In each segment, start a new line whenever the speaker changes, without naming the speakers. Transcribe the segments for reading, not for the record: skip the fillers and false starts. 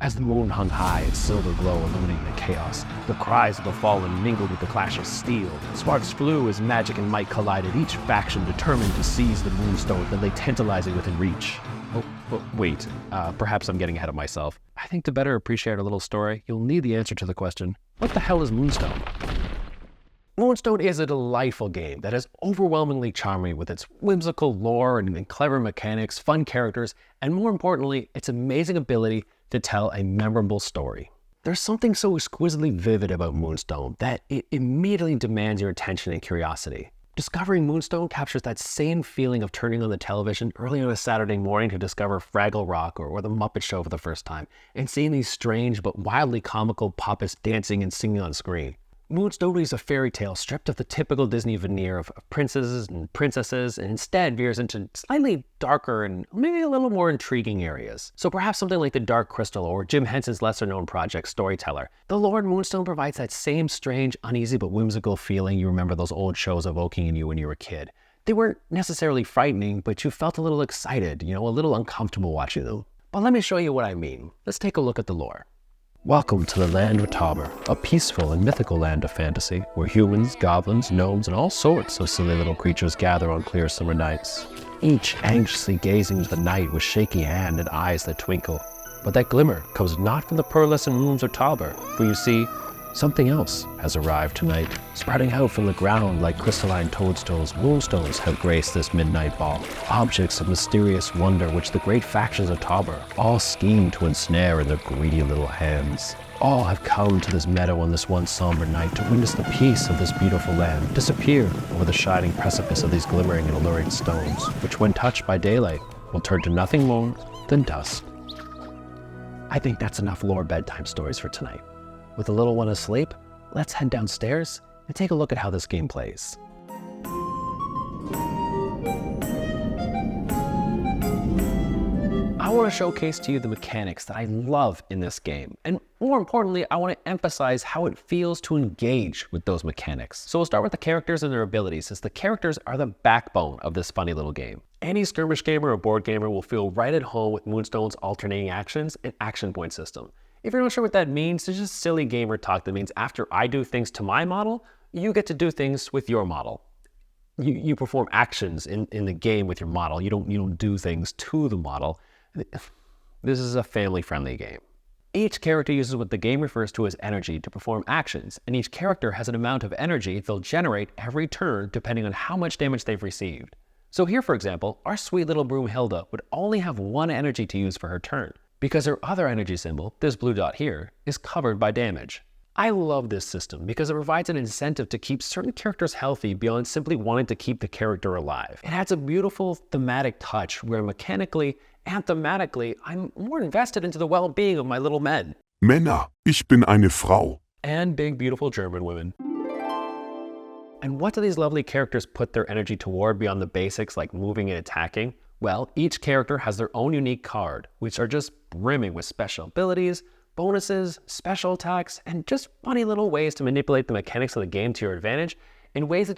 As the moon hung high, its silver glow illuminating the chaos, the cries of the fallen mingled with the clash of steel. Sparks flew as magic and might collided, each faction determined to seize the Moonstone that lay tantalizing within reach. Wait, perhaps I'm getting ahead of myself. I think to better appreciate our little story, you'll need the answer to the question, what the hell is Moonstone? Moonstone is a delightful game that is overwhelmingly charming with its whimsical lore and clever mechanics, fun characters, and more importantly, its amazing ability to tell a memorable story. There's something so exquisitely vivid about Moonstone that it immediately demands your attention and curiosity. Discovering Moonstone captures that same feeling of turning on the television early on a Saturday morning to discover Fraggle Rock or The Muppet Show for the first time, and seeing these strange but wildly comical puppets dancing and singing on screen. Moonstone is a fairy tale stripped of the typical Disney veneer of princesses and princesses, and instead veers into slightly darker and maybe a little more intriguing areas. So perhaps something like The Dark Crystal or Jim Henson's lesser-known project, Storyteller. The lore in Moonstone provides that same strange, uneasy but whimsical feeling you remember those old shows evoking in you when you were a kid. They weren't necessarily frightening, but you felt a little excited, a little uncomfortable watching them. But let me show you what I mean. Let's take a look at the lore. Welcome to the land of Tabor, a peaceful and mythical land of fantasy, where humans, goblins, gnomes, and all sorts of silly little creatures gather on clear summer nights, each anxiously gazing into the night with shaky hand and eyes that twinkle. But that glimmer comes not from the pearlescent rooms of Tabor, for you see, something else has arrived tonight. Sprouting out from the ground like crystalline toadstools, moonstones have graced this midnight ball, objects of mysterious wonder which the great factions of Tabor all scheme to ensnare in their greedy little hands. All have come to this meadow on this one somber night to witness the peace of this beautiful land disappear over the shining precipice of these glimmering and alluring stones, which when touched by daylight will turn to nothing more than dust. I think that's enough lore bedtime stories for tonight. With the little one asleep, let's head downstairs and take a look at how this game plays. I want to showcase to you the mechanics that I love in this game, and more importantly, I want to emphasize how it feels to engage with those mechanics. So we'll start with the characters and their abilities, as the characters are the backbone of this funny little game. Any skirmish gamer or board gamer will feel right at home with Moonstone's alternating actions and action point system. If you're not sure what that means, it's just silly gamer talk that means after I do things to my model, you get to do things with your model. You perform actions in the game with your model. You don't do things to the model. This is a family-friendly game. Each character uses what the game refers to as energy to perform actions, and each character has an amount of energy they'll generate every turn depending on how much damage they've received. So here, for example, our sweet little Broomhilda would only have one energy to use for her turn, because her other energy symbol, this blue dot here, is covered by damage. I love this system because it provides an incentive to keep certain characters healthy beyond simply wanting to keep the character alive. It adds a beautiful thematic touch where mechanically and thematically, I'm more invested into the well-being of my little men.
Männer, ich bin eine Frau.
And big, beautiful German women. And what do these lovely characters put their energy toward beyond the basics like moving and attacking? Well, each character has their own unique card, which are just brimming with special abilities, bonuses, special attacks, and just funny little ways to manipulate the mechanics of the game to your advantage in ways that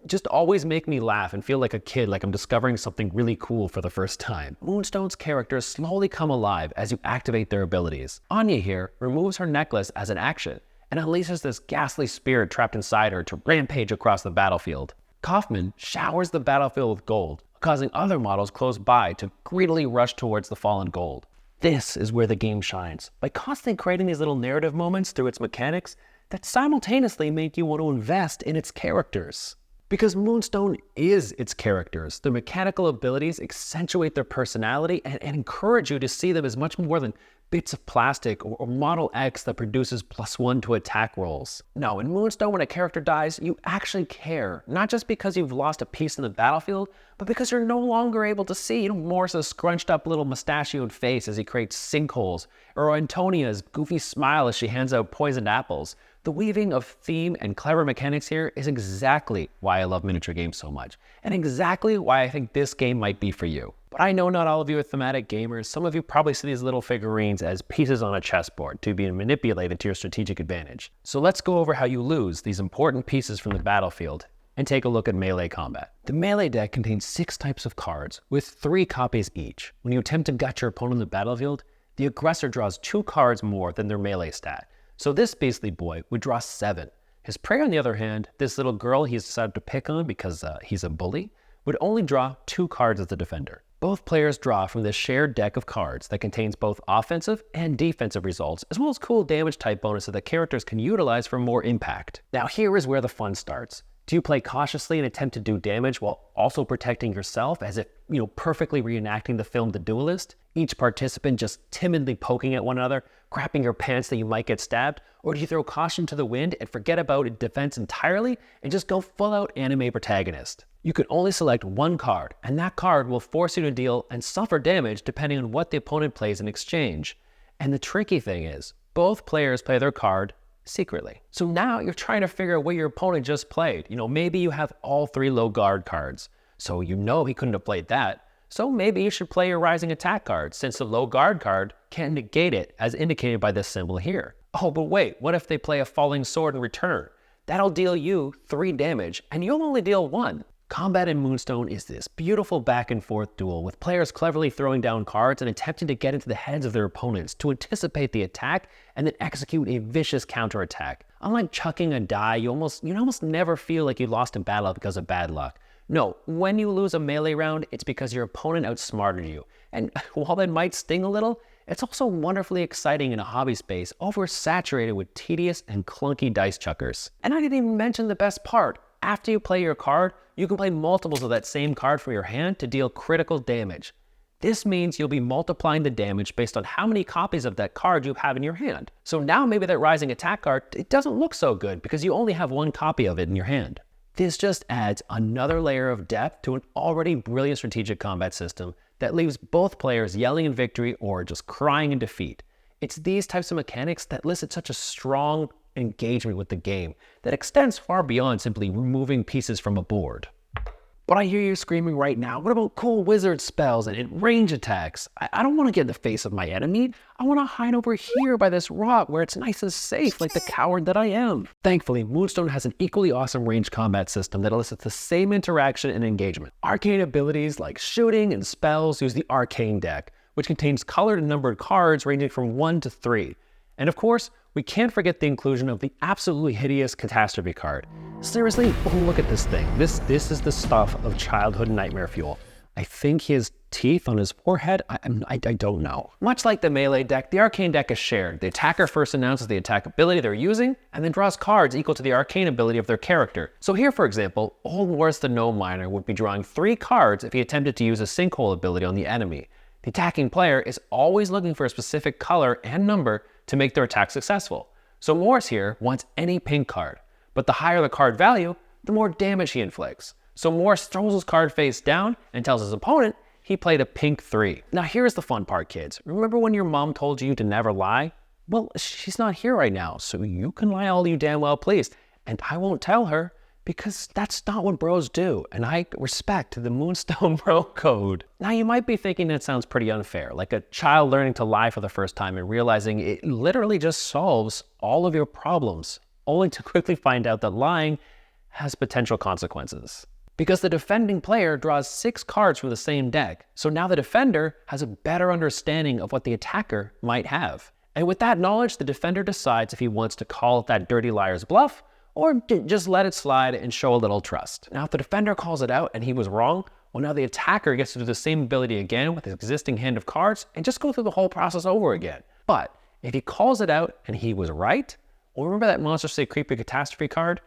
just always make me laugh and feel like a kid, like I'm discovering something really cool for the first time. Moonstone's characters slowly come alive as you activate their abilities. Anya here removes her necklace as an action and unleashes this ghastly spirit trapped inside her to rampage across the battlefield. Kaufman showers the battlefield with gold, causing other models close by to greedily rush towards the fallen gold. This is where the game shines, by constantly creating these little narrative moments through its mechanics that simultaneously make you want to invest in its characters. Because Moonstone is its characters, their mechanical abilities accentuate their personality and encourage you to see them as much more than bits of plastic or Model X that produces +1 to attack rolls. No, in Moonstone, when a character dies, you actually care, not just because you've lost a piece in the battlefield, but because you're no longer able to see Morris's scrunched up little mustachioed face as he creates sinkholes, or Antonia's goofy smile as she hands out poisoned apples. The weaving of theme and clever mechanics here is exactly why I love miniature games so much, and exactly why I think this game might be for you. But I know not all of you are thematic gamers. Some of you probably see these little figurines as pieces on a chessboard to be manipulated to your strategic advantage. So let's go over how you lose these important pieces from the battlefield and take a look at melee combat. The melee deck contains 6 types of cards with 3 copies each. When you attempt to gut your opponent on the battlefield, the aggressor draws 2 cards more than their melee stat. So this Beastly Boy would draw 7. His prey, on the other hand, this little girl he's decided to pick on because he's a bully, would only draw 2 cards as the defender. Both players draw from this shared deck of cards that contains both offensive and defensive results, as well as cool damage type bonuses that characters can utilize for more impact. Now here is where the fun starts. Do you play cautiously and attempt to do damage while also protecting yourself, as if, perfectly reenacting the film The Duelist? Each participant just timidly poking at one another, crapping your pants that you might get stabbed? Or do you throw caution to the wind and forget about defense entirely and just go full out anime protagonist? You can only select one card, and that card will force you to deal and suffer damage depending on what the opponent plays in exchange. And the tricky thing is, both players play their card secretly. So now you're trying to figure out what your opponent just played. Maybe you have all 3 low guard cards, so he couldn't have played that. So maybe you should play your rising attack card, since the low guard card can't negate it, as indicated by this symbol here. Oh, but wait, what if they play a falling sword in return? That'll deal you 3 damage, and you'll only deal 1. Combat in Moonstone is this beautiful back and forth duel with players cleverly throwing down cards and attempting to get into the heads of their opponents to anticipate the attack and then execute a vicious counterattack. Unlike chucking a die, you almost never feel like you lost a battle because of bad luck. No, when you lose a melee round, it's because your opponent outsmarted you. And while that might sting a little, it's also wonderfully exciting in a hobby space oversaturated with tedious and clunky dice chuckers. And I didn't even mention the best part. After you play your card, you can play multiples of that same card from your hand to deal critical damage. This means you'll be multiplying the damage based on how many copies of that card you have in your hand. So now maybe that rising attack card, it doesn't look so good because you only have 1 copy of it in your hand. This just adds another layer of depth to an already brilliant strategic combat system that leaves both players yelling in victory or just crying in defeat. It's these types of mechanics that elicit such a strong engagement with the game that extends far beyond simply removing pieces from a board. But I hear you screaming right now, what about cool wizard spells and range attacks? I don't want to get in the face of my enemy. I want to hide over here by this rock where it's nice and safe, like the coward that I am. Thankfully, Moonstone has an equally awesome range combat system that elicits the same interaction and engagement. Arcane abilities like shooting and spells use the Arcane deck, which contains colored and numbered cards ranging from 1 to 3. And of course, we can't forget the inclusion of the absolutely hideous Catastrophe card. Seriously, look at this thing. This is the stuff of childhood nightmare fuel. I think he has teeth on his forehead. I don't know. Much like the melee deck, the Arcane deck is shared. The attacker first announces the attack ability they're using, and then draws cards equal to the arcane ability of their character. So here, for example, Old Wars the Gnome Miner would be drawing 3 cards if he attempted to use a sinkhole ability on the enemy. The attacking player is always looking for a specific color and number to make their attack successful. So Morris here wants any pink card, but the higher the card value, the more damage he inflicts. So Morris throws his card face down and tells his opponent he played a pink 3. Now here's the fun part, kids. Remember when your mom told you to never lie? Well, she's not here right now, so you can lie all you damn well please. And I won't tell her, because that's not what bros do, and I respect the Moonstone bro code. Now you might be thinking that sounds pretty unfair, like a child learning to lie for the first time and realizing it literally just solves all of your problems, only to quickly find out that lying has potential consequences. Because the defending player draws 6 cards from the same deck, so now the defender has a better understanding of what the attacker might have. And with that knowledge, the defender decides if he wants to call that dirty liar's bluff, or just let it slide and show a little trust. Now, if the defender calls it out and he was wrong, well, now the attacker gets to do the same ability again with his existing hand of cards and just go through the whole process over again. But if he calls it out and he was right, well, remember that Monster Say Creepy Catastrophe card?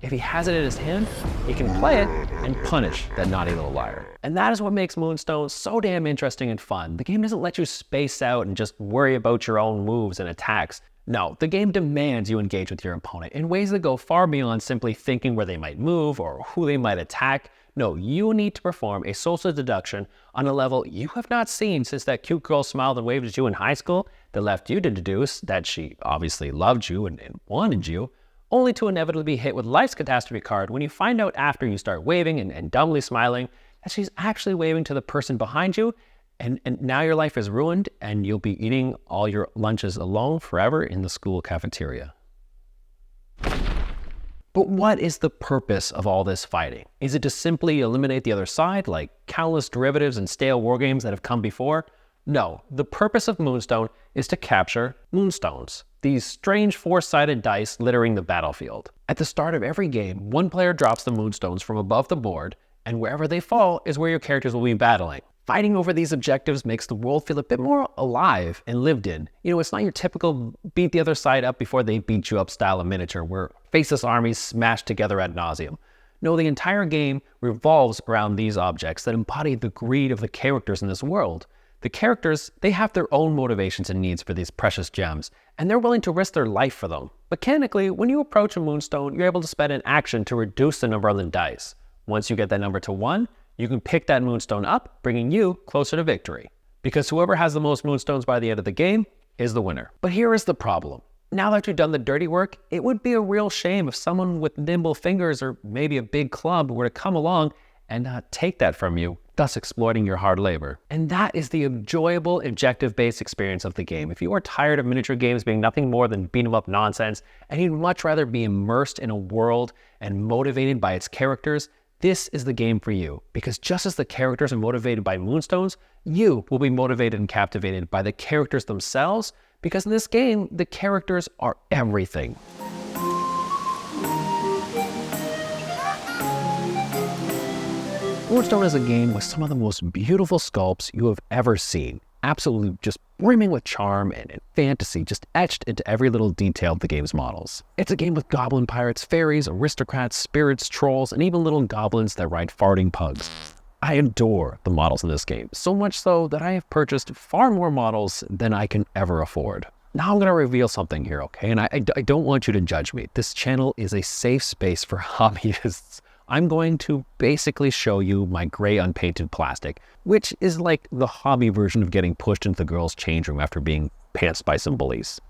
If he has it in his hand, he can play it and punish that naughty little liar. And that is what makes Moonstone so damn interesting and fun. The game doesn't let you space out and just worry about your own moves and attacks. No, the game demands you engage with your opponent in ways that go far beyond simply thinking where they might move or who they might attack. No, you need to perform a social deduction on a level you have not seen since that cute girl smiled and waved at you in high school that left you to deduce that she obviously loved you and wanted you, only to inevitably be hit with life's catastrophe card when you find out after you start waving and dumbly smiling that she's actually waving to the person behind you. And now your life is ruined and you'll be eating all your lunches alone forever in the school cafeteria. But what is the purpose of all this fighting? Is it to simply eliminate the other side, like countless derivatives and stale wargames that have come before? No, the purpose of Moonstone is to capture Moonstones, these strange four-sided dice littering the battlefield. At the start of every game, one player drops the Moonstones from above the board, and wherever they fall is where your characters will be battling. Fighting over these objectives makes the world feel a bit more alive and lived in. You know, it's not your typical beat the other side up before they beat you up style of miniature, where faceless armies smash together ad nauseum. No, the entire game revolves around these objects that embody the greed of the characters in this world. The characters, they have their own motivations and needs for these precious gems, and they're willing to risk their life for them. Mechanically, when you approach a Moonstone, you're able to spend an action to reduce the number on the dice. Once you get that number to 1, you can pick that Moonstone up, bringing you closer to victory. Because whoever has the most Moonstones by the end of the game is the winner. But here is the problem. Now that you've done the dirty work, it would be a real shame if someone with nimble fingers or maybe a big club were to come along and take that from you, thus exploiting your hard labor. And that is the enjoyable, objective-based experience of the game. If you are tired of miniature games being nothing more than beat-em-up nonsense, and you'd much rather be immersed in a world and motivated by its characters, this is the game for you. Because just as the characters are motivated by Moonstones, you will be motivated and captivated by the characters themselves, because in this game, the characters are everything. Moonstone is a game with some of the most beautiful sculpts you have ever seen. Absolutely just brimming with charm and fantasy just etched into every little detail of the game's models. It's a game with goblin pirates, fairies, aristocrats, spirits, trolls, and even little goblins that ride farting pugs. I adore the models in this game, so much so that I have purchased far more models than I can ever afford. Now I'm going to reveal something here, okay? And I don't want you to judge me. This channel is a safe space for hobbyists. I'm going to basically show you my gray unpainted plastic, which is like the hobby version of getting pushed into the girls' change room after being pantsed by some bullies.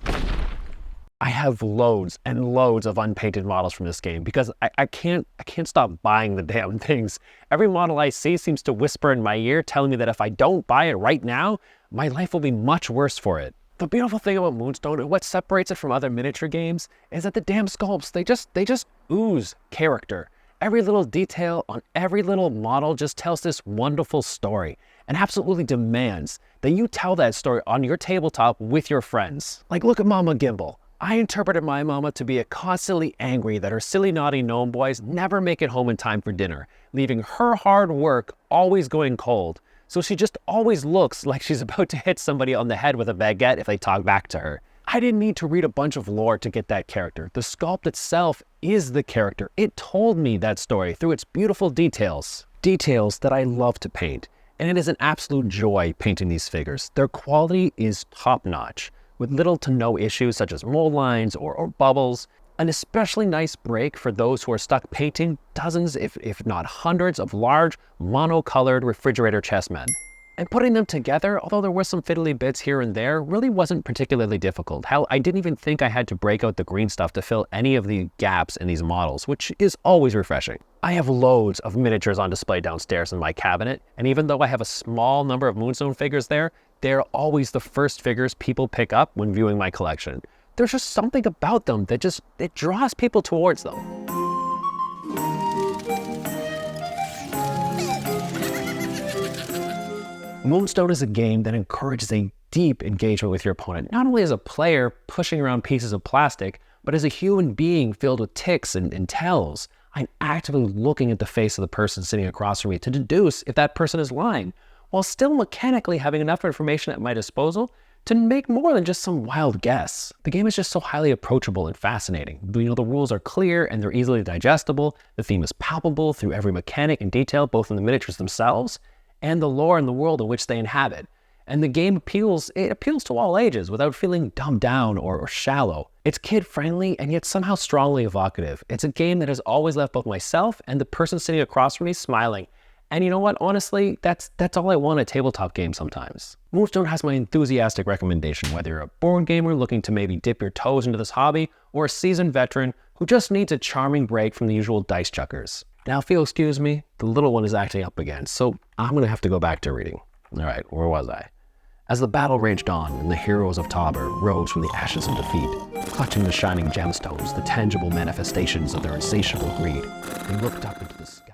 I have loads and loads of unpainted models from this game because I can't stop buying the damn things. Every model I see seems to whisper in my ear telling me that if I don't buy it right now, my life will be much worse for it. The beautiful thing about Moonstone and what separates it from other miniature games is that the damn sculpts, they just ooze character. Every little detail on every little model just tells this wonderful story and absolutely demands that you tell that story on your tabletop with your friends. Like, look at Mama Gimbal. I interpreted my mama to be constantly angry that her silly naughty gnome boys never make it home in time for dinner, leaving her hard work always going cold. So she just always looks like she's about to hit somebody on the head with a baguette if they talk back to her. I didn't need to read a bunch of lore to get that character. The sculpt itself is the character. It told me that story through its beautiful details. Details that I love to paint. And it is an absolute joy painting these figures. Their quality is top-notch, with little to no issues such as mold lines or bubbles. An especially nice break for those who are stuck painting dozens, if not hundreds, of large, monocolored refrigerator chessmen. And putting them together, although there were some fiddly bits here and there, really wasn't particularly difficult. Hell, I didn't even think I had to break out the green stuff to fill any of the gaps in these models, which is always refreshing. I have loads of miniatures on display downstairs in my cabinet, and even though I have a small number of Moonstone figures there, they're always the first figures people pick up when viewing my collection. There's just something about them that it draws people towards them. Moonstone is a game that encourages a deep engagement with your opponent, not only as a player pushing around pieces of plastic, but as a human being filled with ticks and tells. I'm actively looking at the face of the person sitting across from me to deduce if that person is lying, while still mechanically having enough information at my disposal to make more than just some wild guess. The game is just so highly approachable and fascinating. You know, the rules are clear and they're easily digestible. The theme is palpable through every mechanic and detail, both in the miniatures themselves and the lore and the world in which they inhabit. And the game appeals to all ages without feeling dumbed down or shallow. It's kid-friendly and yet somehow strongly evocative. It's a game that has always left both myself and the person sitting across from me smiling. And you know what, honestly, that's all I want in a tabletop game sometimes. Moonstone has my enthusiastic recommendation, whether you're a board gamer looking to maybe dip your toes into this hobby, or a seasoned veteran who just needs a charming break from the usual dice chuckers. Now, if you'll excuse me, the little one is acting up again, so I'm going to have to go back to reading. All right, where was I? As the battle raged on and the heroes of Tabor rose from the ashes of defeat, clutching the shining gemstones, the tangible manifestations of their insatiable greed, they looked up into the sky.